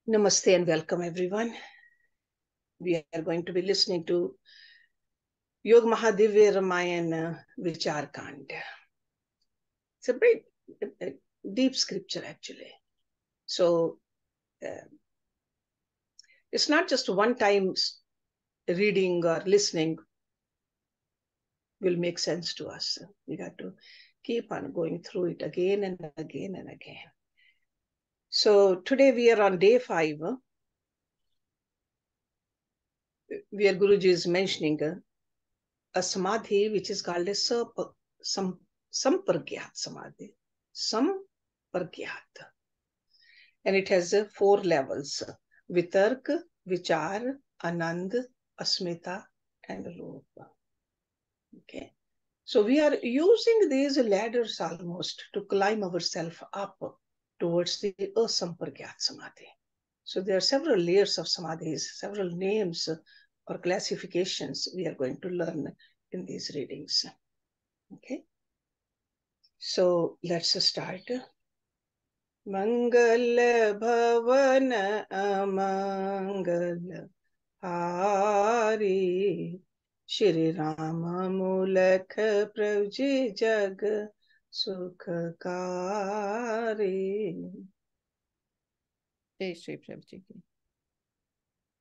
Namaste and welcome everyone. We are going to be listening to Yog Mahadivya Ramayana Vichar Kand. It's a very deep scripture actually. So it's not just one time reading or listening will make sense to us. We got to keep on going through it again and again and again. So today we are on day 5, where Guruji is mentioning a samadhi which is called a sampargyat samadhi. Sampargyat. And it has 4 levels: Vitark, Vichar, Anand, Asmita, and Rupa. Okay. So we are using these ladders almost to climb ourselves up towards the asampargyat samadhi. So there are several layers of samadhis, several names or classifications we are going to learn in these readings. Okay. So let's start. Mangal bhavan amangal hari Shri Rama mulakh pravji jag sukhkari. जय श्री प्रभु जी की।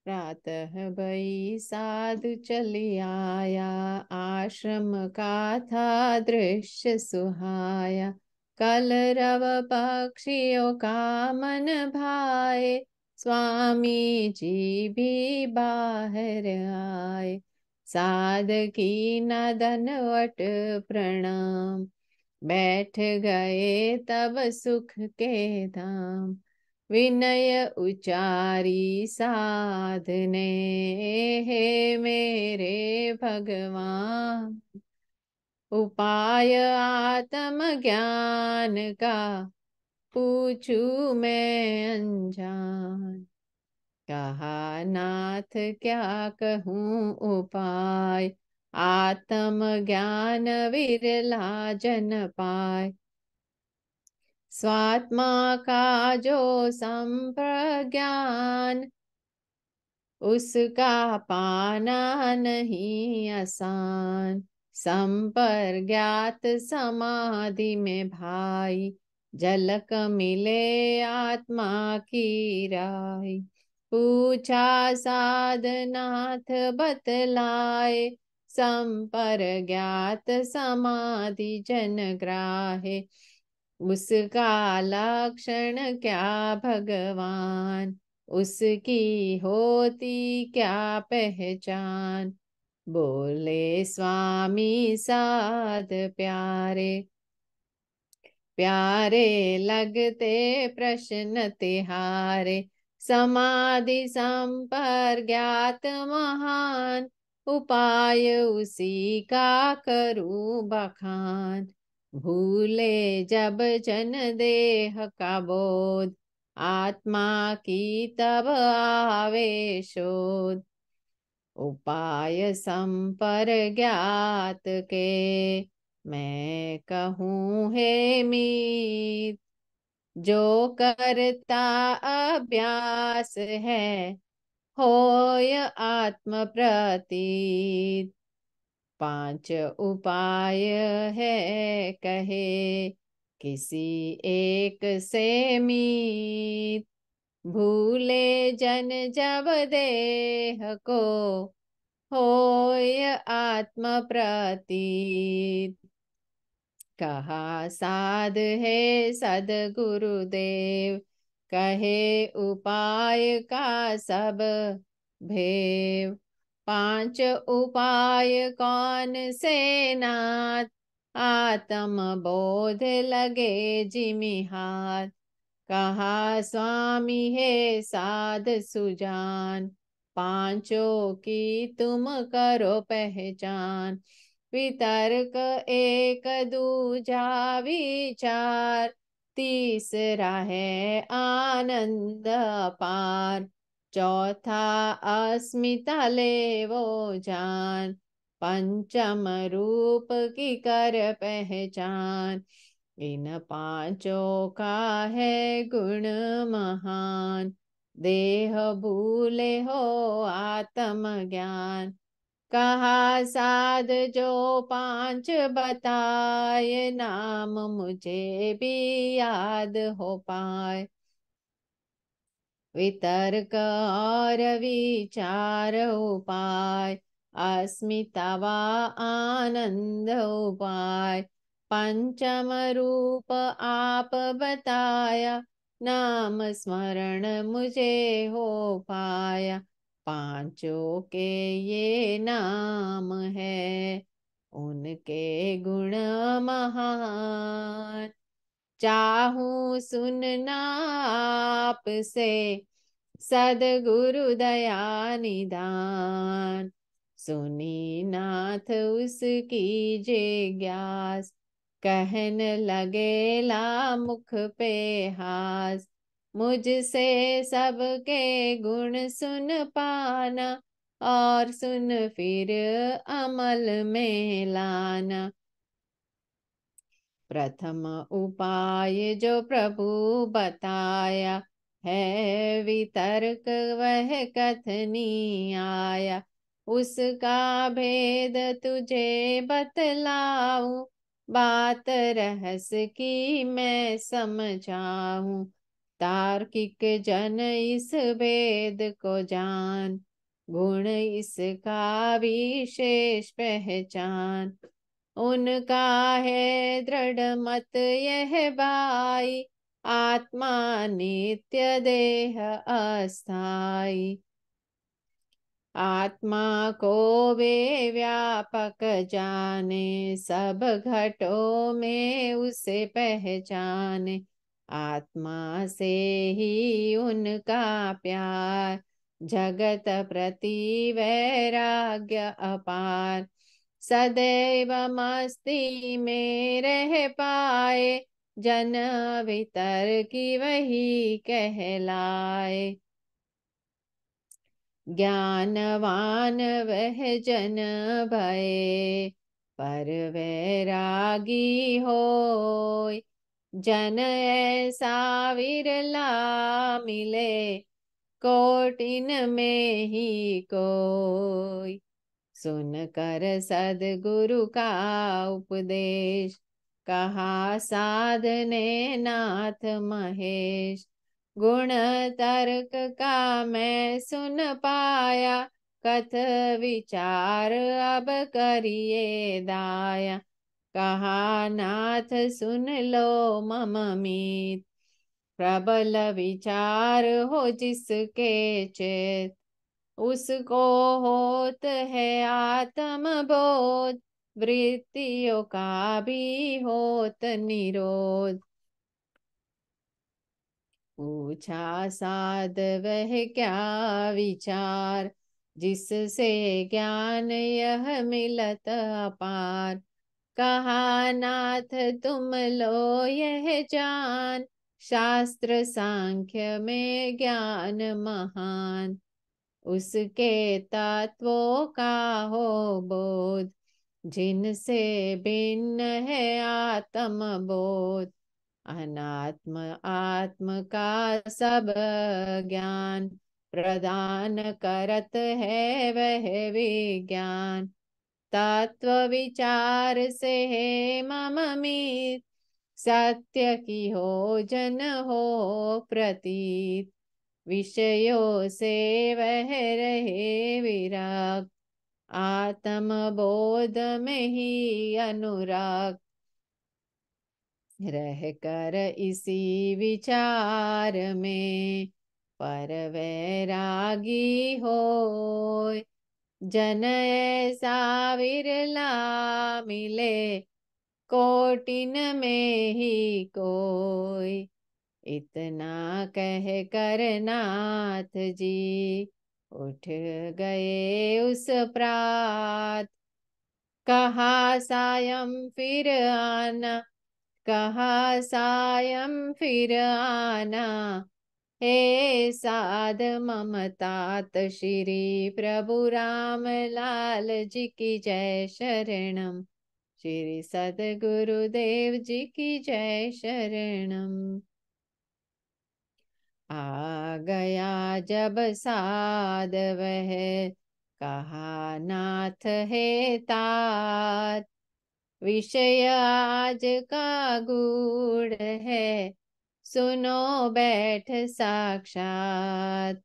प्रातः भई साधु चली आया, आश्रम का था दृश्य सुहाया। कलरव पक्षियों का मन भाए, स्वामी जी भी बाहर आए। साधकी न दंडवत प्रणाम, बैठ गए तब सुख के धाम। विनय उचारी साधने, हे मेरे भगवान। उपाय आत्म ज्ञान का पूछू मैं अनजान। कहा नाथ क्या कहूँ उपाय, आत्म ज्ञान विरला जन पाए। स्वात्मा का जो संप्रज्ञान, उसका पाना नहीं आसान। संप्रज्ञात समाधि में भाई, झलक मिले आत्मा की राय। पूछा साधनाथ बतलाए, संप्रज्ञात समाधि जन ग्राहे। उसका लक्षण क्या भगवान, उसकी होती क्या पहचान। बोले स्वामी साध प्यारे, प्यारे लगते प्रश्न तिहारे। समाधि संप्रज्ञात महान, उपाय उसी का करूं बखान। भूले जब जन देह का बोध, आत्मा की तब आवे शोध। उपाय संप्रज्ञात के, मैं कहूँ हे मीत। जो करता अभ्यास है, होय आत्म प्रतीत। 5 उपाय है कहे, किसी एक से मीत। भूले जन जब देह को, होय आत्म प्रतीत। कहा साध है सद्गुरुदेव, कहे उपाय का सब भेव। 5 उपाय कौन से नाथ, आत्म बोध लगे जिमि हाथ। कहा स्वामी है साध सुजान, 5 की तुम करो पहचान। वितर्क एक दूजा विचार, तीसरा है आनंद अपार। चौथा अस्मिता ले वो जान, पंचम रूप की कर पहचान। इन 5 का है गुण महान, देह भूले हो आत्म ज्ञान। कहा साध जो पांच बताए, नाम मुझे भी याद हो पाए। वितर्क और विचार उपाय, अस्मिता व आनंद उपाय। पंचम रूप आप बताया, नाम स्मरण मुझे हो पाया। पांचों के ये नाम है, उनके गुण महान। चाहूं सुनना आपसे, सदगुरु दया निदान। सुनी नाथ उसकी जिज्ञास, कहन लगे ला मुख पे हास। मुझसे सबके गुण सुन पाना, और सुन फिर अमल में लाना। प्रथम उपाय जो प्रभु बताया है, वितर्क वह कथनी आया। उसका भेद तुझे बतलाऊं, बात रहस की मैं समझाऊं। तार्किक जन इस भेद को जान, गुण इसका विशेष पहचान। उनका है दृढ़ मत यह भाई, आत्मा नित्य देह अस्थाई। आत्मा को वे व्यापक जाने, सब घटों में उसे पहचाने। आत्मा से ही उनका प्यार, जगत प्रति वैराग्य अपार। सदैव मस्ती में रह पाए, जन भीतर की वही कहलाए। ज्ञानवान वह जन भये, पर वैरागी होय। जन ऐसा विरला मिले, कोटिन में ही कोय। सुन कर सदगुरु का उपदेश, कहा साधने नाथ महेश। गुण तर्क का मैं सुन पाया, कथ विचार अब करिए दाया। कहा नाथ सुन लो मम मीत, प्रबल विचार हो जिसके चेत। उसको होत है आत्म बोध, वृत्तियों का भी होत निरोध। पूछा साध वह क्या विचार, जिससे ज्ञान यह मिलत अपार। कहा नाथ तुम लो यह जान, शास्त्र सांख्य में ज्ञान महान। उसके तत्वों का हो बोध, जिनसे भिन्न है आत्म बोध। अनात्म आत्म का सब ज्ञान, प्रदान करत है वह विज्ञान। तत्व विचार से है मम मीत, सत्य की हो जन हो प्रतीत। विषयों से वह रहे विराग, आत्म बोध में ही अनुराग। रह कर इसी विचार में, पर वैरागी होय। जन ऐसा विरला मिले, कोटिन में ही कोय। इतना कह कर नाथ जी उठ गए उस प्रात। कहा सायं फिर आना, कहा सायं फिर आना। हे साध मम तात श्री प्रभु राम लाल जी की जय शरणम। श्री सद्गुरुदेव जी की जय शरणम। आ गया जब साध वह, कहा नाथ है तात। विषय आज का गूढ़ है, सुनो बैठ साक्षात।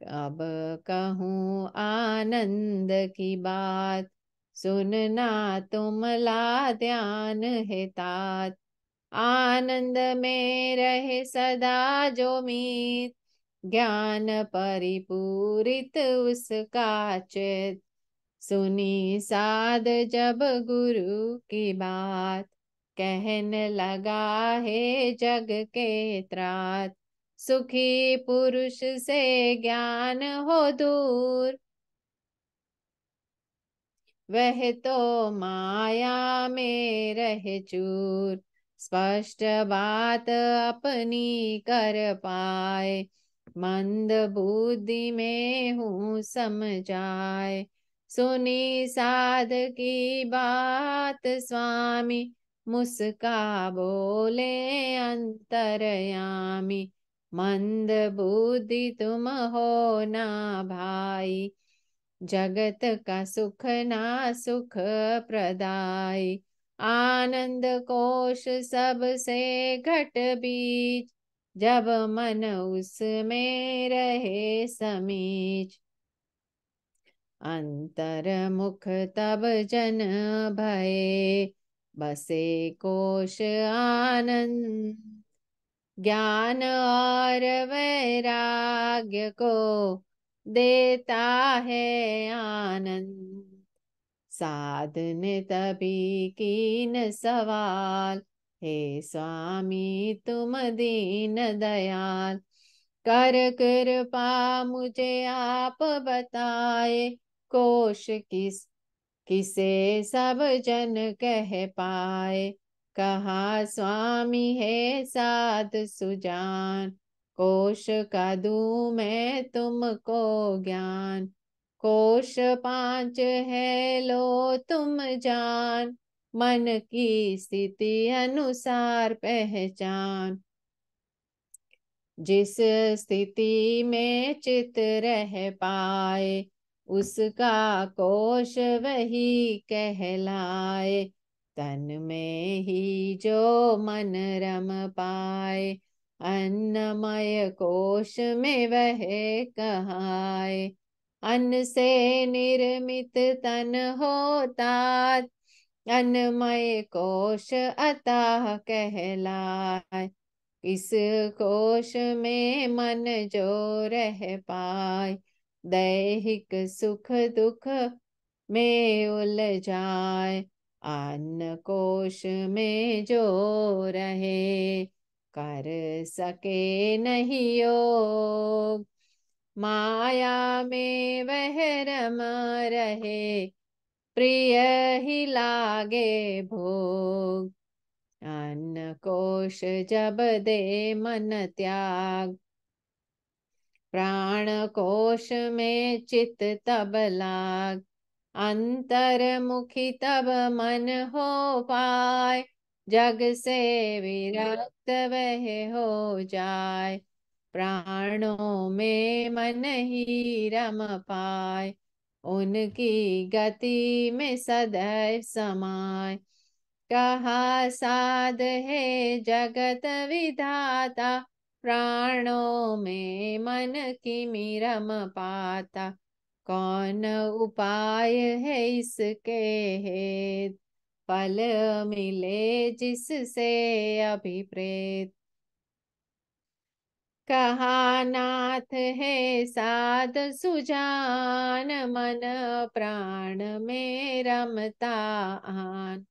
अब कहूँ आनंद की बात, सुनना तुम ला ध्यान है तात। आनंद में रहे सदा जो मीत, ज्ञान परिपूरित उसका चित। सुनी साध जब गुरु की बात, कहने लगा है जग के त्रात। सुखी पुरुष से ज्ञान हो दूर, वह तो माया में रहे चूर। स्पष्ट बात अपनी कर पाए, मंद बुद्धि में हूँ समझाए। सुनी साध की बात स्वामी, मुस्का बोले अंतर्यामी। मंद बुद्धि तुम हो ना भाई, जगत का सुख ना सुख प्रदाय। आनंद कोश सबसे घट बीच, जब मन उसमें रहे समीच। अंतर्मुख तब जन भये, बसे कोश आनंद। ज्ञान और वैराग्य को देता है आनंद। साधने तभी कीन सवाल, हे स्वामी तुम दीन दयाल। कर कृपा मुझे आप बताए, कोश किसे सब जन कह पाए। कहा स्वामी है साध सुजान, कोश का दूं मैं तुमको ज्ञान। कोश 5 है लो तुम जान, मन की स्थिति अनुसार पहचान। जिस स्थिति में चित रह पाए, उसका कोश वही कहलाए। तन में ही जो मन रम पाए, अन्नमय कोश में वह कहाए। अन्न से निर्मित तन होता, अन्नमय कोश अतः कहलाए। इस कोश में मन जो रह पाए, दैहिक सुख दुख में उलझाए। अन्न कोश में जो रहे, कर सके नहीं योग। माया में वह रम रहे, प्रिय ही लागे भोग। अन्न कोश जब दे मन त्याग, प्राण कोश में चित तब लाग। अंतर्मुखी तब मन हो पाए, जग से विरक्त वह हो जाए। प्राणों में मन ही रम पाए, उनकी गति में सदैव समाए। कहा साध है जगत विधाता, प्राणों में मन की रम पाता। कौन उपाय है इसके हेत, फल मिले जिससे अभिप्रेत। कहा नाथ है साध सुजान, मन प्राण में रमता आन।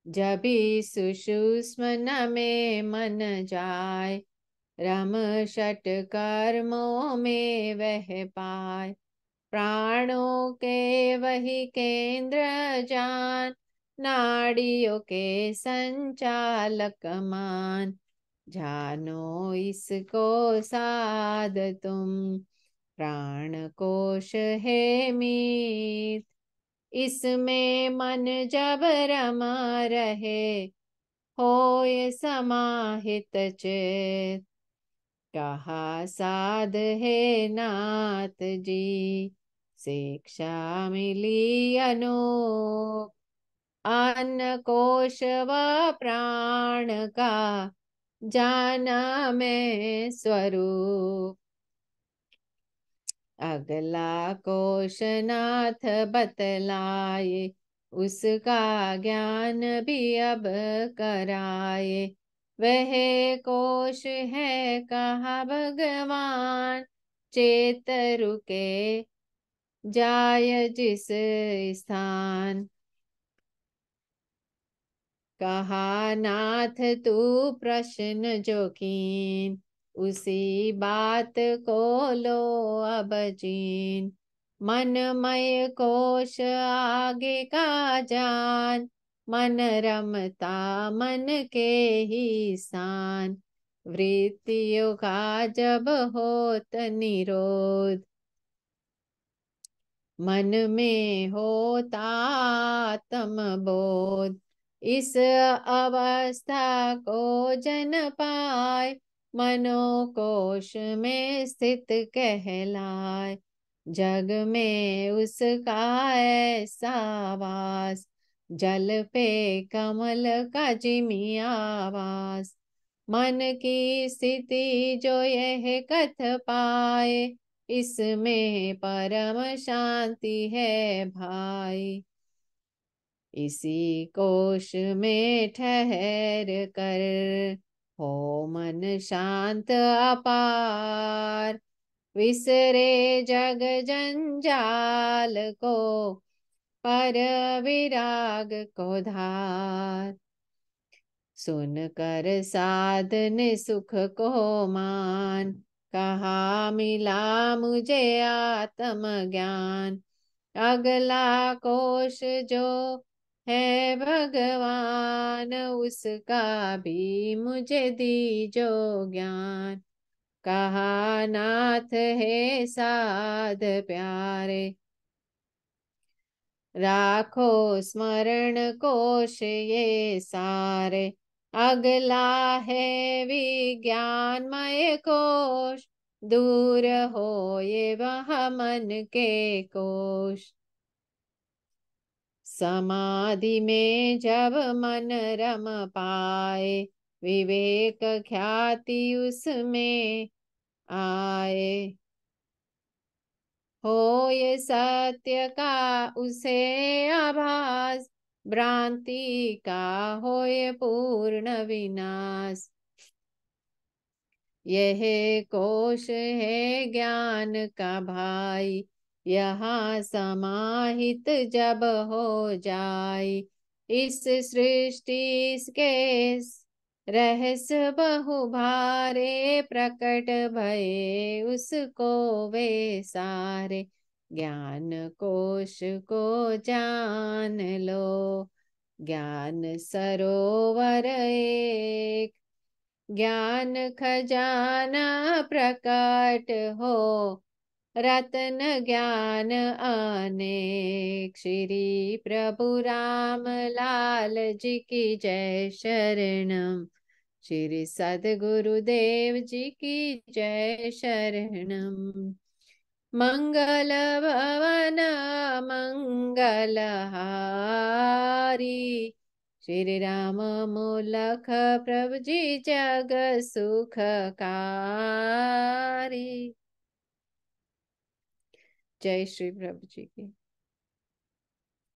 जभी सुषुम्न में मन जाय, रम षट कर्मों में वह पाय। प्राणों के वही केंद्र जान, नाड़ियों के संचालक मान। जानो इसको साध तुम, प्राण कोश है मीत। इसमें मन जब रमा रहे, होय समाहित चित। कहा साध है नाथ जी, शिक्षा मिली अनूप। अन्न कोश व प्राण का, जाना मैं स्वरूप। अगला कोश नाथ बतलाए, उसका ज्ञान भी अब कराए। वह कोश है कहा भगवान, चेत रुके जाय जिस स्थान। कहा नाथ तू प्रश्न जो कीन, उसी बात को लो अब चीन। मनमय कोश आगे का जान, मन रमता मन के ही स्थान। वृत्तियों का जब होत निरोध, मन में होता आत्म बोध। इस अवस्था को जन पाए, मनोकोश में स्थित कहलाए। जग में उसका ऐसा वास, जल पे कमल का जिमिया वास। मन की स्थिति जो यह कथ पाए, इसमें परम शांति है भाई। इसी कोश में ठहर कर, हो मन शांत अपार। विसरे जग जंजाल को, पर विराग को धार। सुन कर साधन सुख को मान, कहा मिला मुझे आत्म ज्ञान। अगला कोश जो है भगवान, उसका भी मुझे दीजो ज्ञान। कहा नाथ है साध प्यारे, राखो स्मरण कोश ये सारे। अगला है विज्ञानमय कोश, दूर हो ये वह मन के कोश। समाधि में जब मन रम पाए, विवेक ख्याति उसमें आए। हो ये सत्य का उसे आभास, भ्रांति का हो ये पूर्ण विनाश। यह कोश है ज्ञान का भाई, यहाँ समाहित जब हो जाए। इस सृष्टि के रहस्य बहु भारे, प्रकट भये उसको वे सारे। ज्ञान कोश को जान लो, ज्ञान सरोवर एक। ज्ञान खजाना प्रकट हो, रतन ज्ञान अनेक। श्री प्रभु राम लाल जी की जय शरणम। श्री सद्गुरुदेव जी की जय शरणम। मंगल भवन मंगल हारी, श्री राम मूलख प्रभु जी जग सुखकारी। जय श्री प्रभु जी की।